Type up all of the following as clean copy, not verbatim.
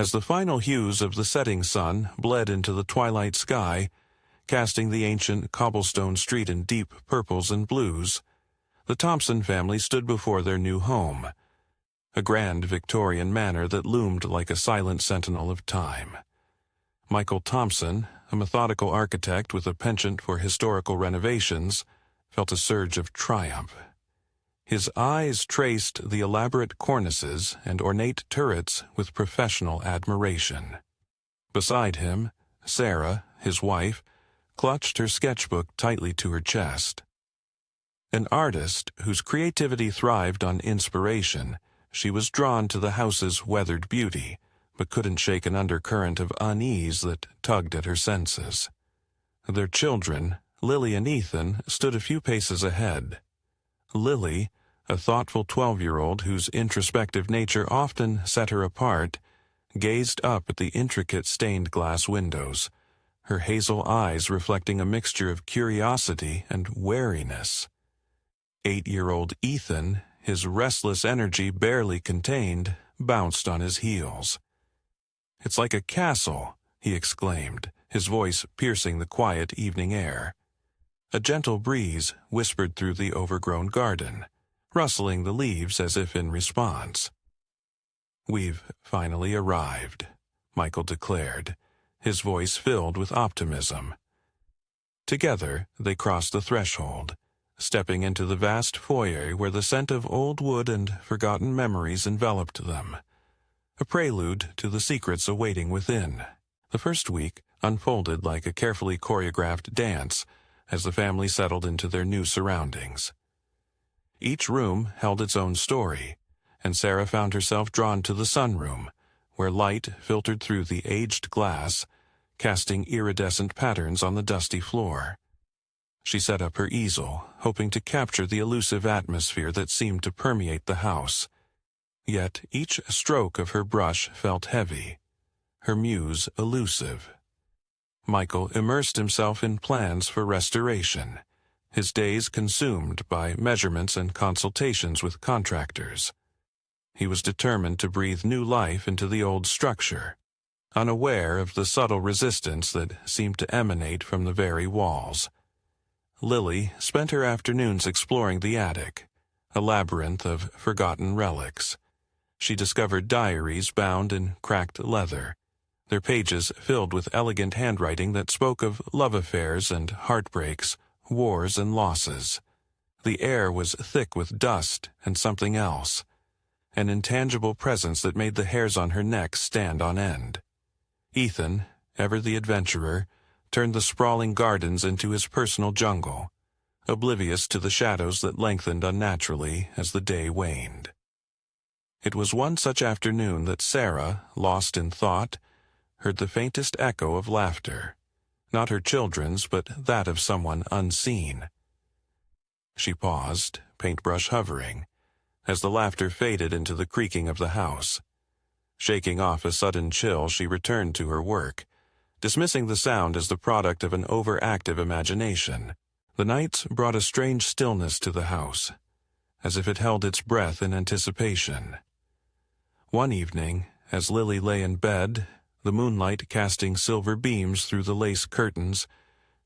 As the final hues of the setting sun bled into the twilight sky, casting the ancient cobblestone street in deep purples and blues, the Thompson family stood before their new home, a grand Victorian manor that loomed like a silent sentinel of time. Michael Thompson, a methodical architect with a penchant for historical renovations, felt a surge of triumph. His eyes traced the elaborate cornices and ornate turrets with professional admiration. Beside him, Sarah, his wife, clutched her sketchbook tightly to her chest. An artist whose creativity thrived on inspiration, she was drawn to the house's weathered beauty, but couldn't shake an undercurrent of unease that tugged at her senses. Their children, Lily and Ethan, stood a few paces ahead. Lily, a thoughtful 12-year-old whose introspective nature often set her apart, gazed up at the intricate stained glass windows, her hazel eyes reflecting a mixture of curiosity and wariness. 8-year-old Ethan, his restless energy barely contained, bounced on his heels. "It's like a castle," he exclaimed, his voice piercing the quiet evening air. A gentle breeze whispered through the overgrown garden, rustling the leaves as if in response. "We've finally arrived," Michael declared, his voice filled with optimism. Together, they crossed the threshold, stepping into the vast foyer where the scent of old wood and forgotten memories enveloped them, a prelude to the secrets awaiting within. The first week unfolded like a carefully choreographed dance as the family settled into their new surroundings. Each room held its own story, and Sarah found herself drawn to the sunroom, where light filtered through the aged glass, casting iridescent patterns on the dusty floor. She set up her easel, hoping to capture the elusive atmosphere that seemed to permeate the house. Yet each stroke of her brush felt heavy, her muse elusive. Michael immersed himself in plans for restoration, his days consumed by measurements and consultations with contractors. He was determined to breathe new life into the old structure, unaware of the subtle resistance that seemed to emanate from the very walls. Lily spent her afternoons exploring the attic, a labyrinth of forgotten relics. She discovered diaries bound in cracked leather, their pages filled with elegant handwriting that spoke of love affairs and heartbreaks, wars and losses. The air was thick with dust and something else, an intangible presence that made the hairs on her neck stand on end. Ethan, ever the adventurer, turned the sprawling gardens into his personal jungle, oblivious to the shadows that lengthened unnaturally as the day waned. It was one such afternoon that Sarah, lost in thought, heard the faintest echo of laughter, not her children's, but that of someone unseen. She paused, paintbrush hovering, as the laughter faded into the creaking of the house. Shaking off a sudden chill, she returned to her work, dismissing the sound as the product of an overactive imagination. The nights brought a strange stillness to the house, as if it held its breath in anticipation. One evening, as Lily lay in bed, the moonlight casting silver beams through the lace curtains,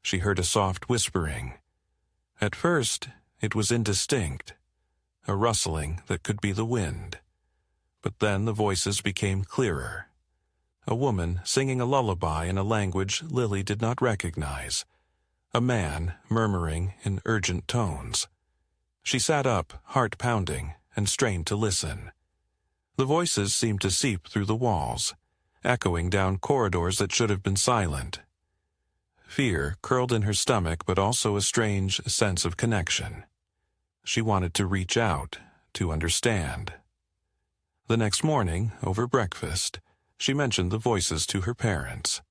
she heard a soft whispering. At first, it was indistinct, a rustling that could be the wind. But then the voices became clearer. A woman singing a lullaby in a language Lily did not recognize, a man murmuring in urgent tones. She sat up, heart pounding, and strained to listen. The voices seemed to seep through the walls, echoing down corridors that should have been silent. Fear curled in her stomach, but also a strange sense of connection. She wanted to reach out, to understand. The next morning, over breakfast, she mentioned the voices to her parents.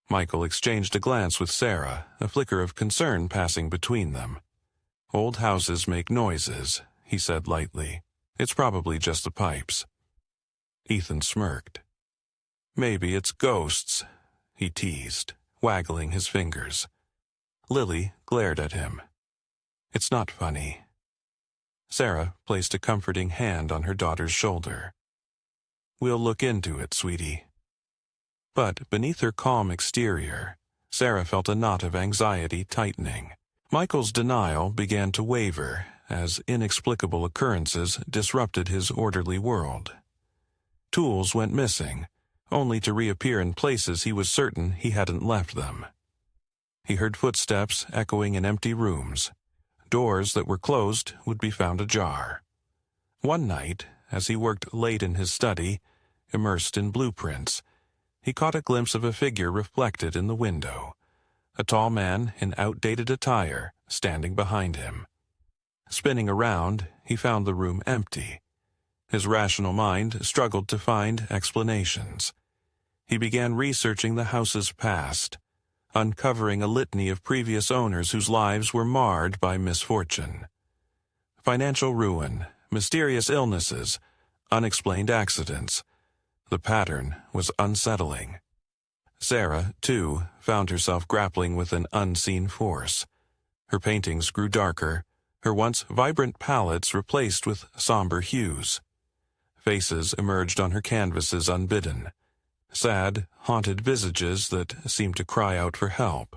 Michael exchanged a glance with Sarah, a flicker of concern passing between them. "Old houses make noises," he said lightly. "It's probably just the pipes." Ethan smirked. "Maybe it's ghosts," he teased, waggling his fingers. Lily glared at him. "It's not funny." Sarah placed a comforting hand on her daughter's shoulder. We'll look into it, sweetie. But beneath her calm exterior, Sarah felt a knot of anxiety tightening. Michael's denial began to waver as inexplicable occurrences disrupted his orderly world. Tools went missing, only to reappear in places he was certain he hadn't left them. He heard footsteps echoing in empty rooms. Doors that were closed would be found ajar. One night, as he worked late in his study, immersed in blueprints, he caught a glimpse of a figure reflected in the window, a tall man in outdated attire standing behind him. Spinning around, he found the room empty. His rational mind struggled to find explanations. He began researching the house's past, uncovering a litany of previous owners whose lives were marred by misfortune. Financial ruin, mysterious illnesses, unexplained accidents. The pattern was unsettling. Sarah, too, found herself grappling with an unseen force. Her paintings grew darker, her once vibrant palettes replaced with somber hues. Faces emerged on her canvases unbidden, sad, haunted visages that seemed to cry out for help.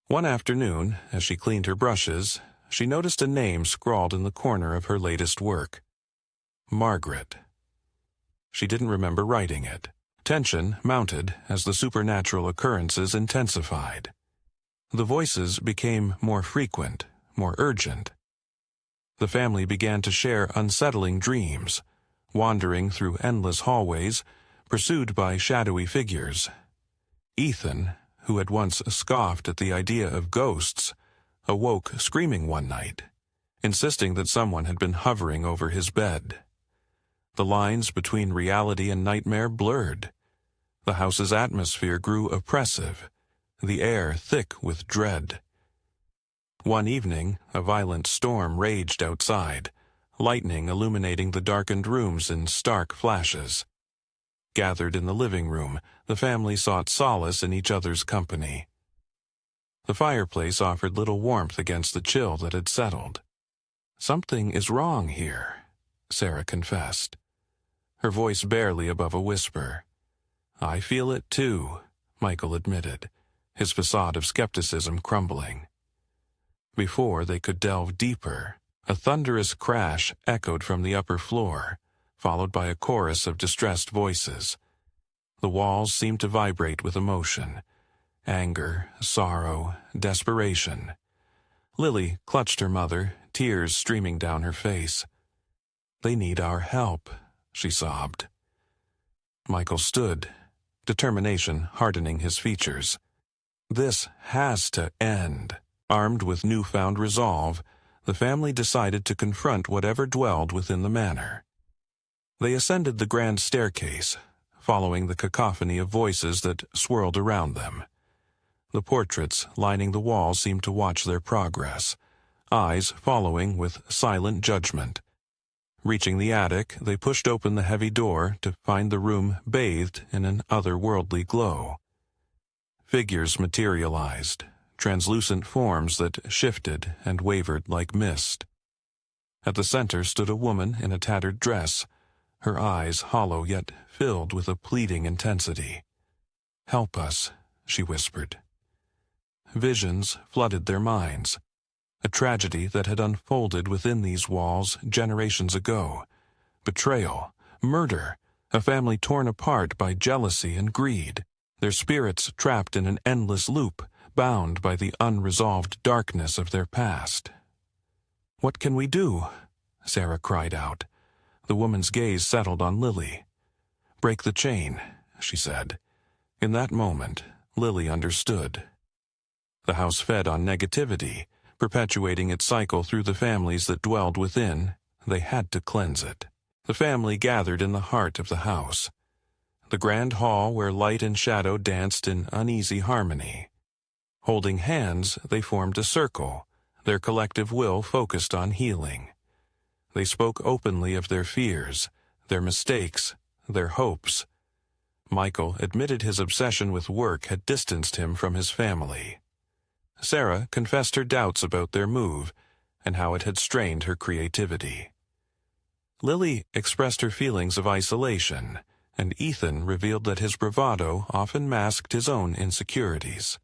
One afternoon, as she cleaned her brushes, she noticed a name scrawled in the corner of her latest work. Margaret. She didn't remember writing it. Tension mounted as the supernatural occurrences intensified. The voices became more frequent, more urgent. The family began to share unsettling dreams, wandering through endless hallways, pursued by shadowy figures. Ethan, who had once scoffed at the idea of ghosts, awoke screaming one night, insisting that someone had been hovering over his bed. The lines between reality and nightmare blurred. The house's atmosphere grew oppressive, the air thick with dread. One evening, a violent storm raged outside, lightning illuminating the darkened rooms in stark flashes. Gathered in the living room, the family sought solace in each other's company. The fireplace offered little warmth against the chill that had settled. "Something is wrong here," Sarah confessed, her voice barely above a whisper. "I feel it too," Michael admitted, his facade of skepticism crumbling. Before they could delve deeper, a thunderous crash echoed from the upper floor, followed by a chorus of distressed voices. The walls seemed to vibrate with emotion, anger, sorrow, desperation. Lily clutched her mother, tears streaming down her face. "They need our help," she sobbed. Michael stood, determination hardening his features. This has to end. Armed with newfound resolve, the family decided to confront whatever dwelled within the manor. They ascended the grand staircase, following the cacophony of voices that swirled around them. The portraits lining the walls seemed to watch their progress, eyes following with silent judgment. Reaching the attic, they pushed open the heavy door to find the room bathed in an otherworldly glow. Figures materialized, translucent forms that shifted and wavered like mist. At the center stood a woman in a tattered dress, her eyes hollow yet filled with a pleading intensity. "Help us," she whispered. Visions flooded their minds. A tragedy that had unfolded within these walls generations ago. Betrayal, murder, a family torn apart by jealousy and greed, their spirits trapped in an endless loop, bound by the unresolved darkness of their past. "What can we do?" Sarah cried out. The woman's gaze settled on Lily. "Break the chain," she said. In that moment, Lily understood. The house fed on negativity, perpetuating its cycle through the families that dwelled within. They had to cleanse it. The family gathered in the heart of the house, the grand hall where light and shadow danced in uneasy harmony. Holding hands, they formed a circle, their collective will focused on healing. They spoke openly of their fears, their mistakes, their hopes. Michael admitted his obsession with work had distanced him from his family. Sarah confessed her doubts about their move and how it had strained her creativity. Lily expressed her feelings of isolation, and Ethan revealed that his bravado often masked his own insecurities.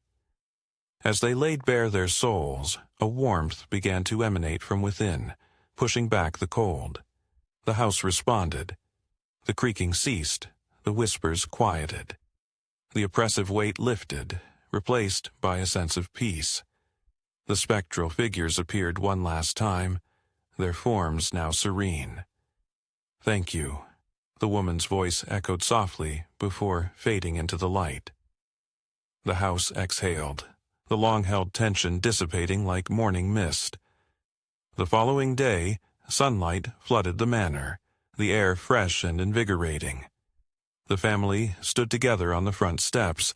As they laid bare their souls, a warmth began to emanate from within, pushing back the cold. The house responded. The creaking ceased, the whispers quieted. The oppressive weight lifted, replaced by a sense of peace. The spectral figures appeared one last time, their forms now serene. "Thank you," the woman's voice echoed softly before fading into the light. The house exhaled, the long-held tension dissipating like morning mist. The following day, sunlight flooded the manor, the air fresh and invigorating. The family stood together on the front steps,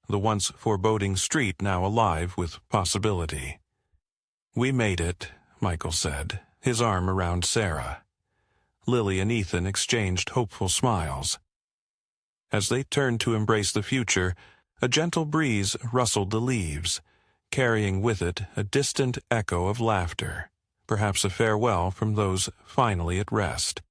the once foreboding street now alive with possibility. "We made it," Michael said, his arm around Sarah. Lily and Ethan exchanged hopeful smiles. As they turned to embrace the future, a gentle breeze rustled the leaves, carrying with it a distant echo of laughter, perhaps a farewell from those finally at rest.